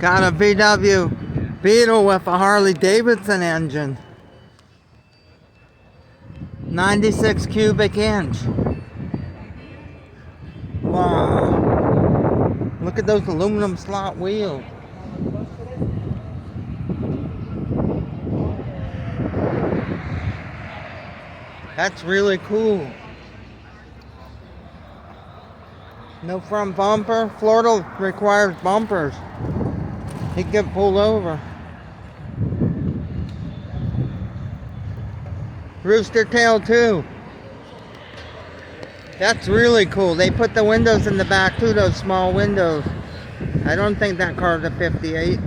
Got a VW Beetle with a Harley Davidson engine. 96 cubic inch. Wow. Look at those aluminum slot wheels. That's really cool. No front bumper. Florida requires bumpers. He can get pulled over. Rooster tail too. That's really cool. They put the windows in the back too, those small windows. I don't think that car's a 58.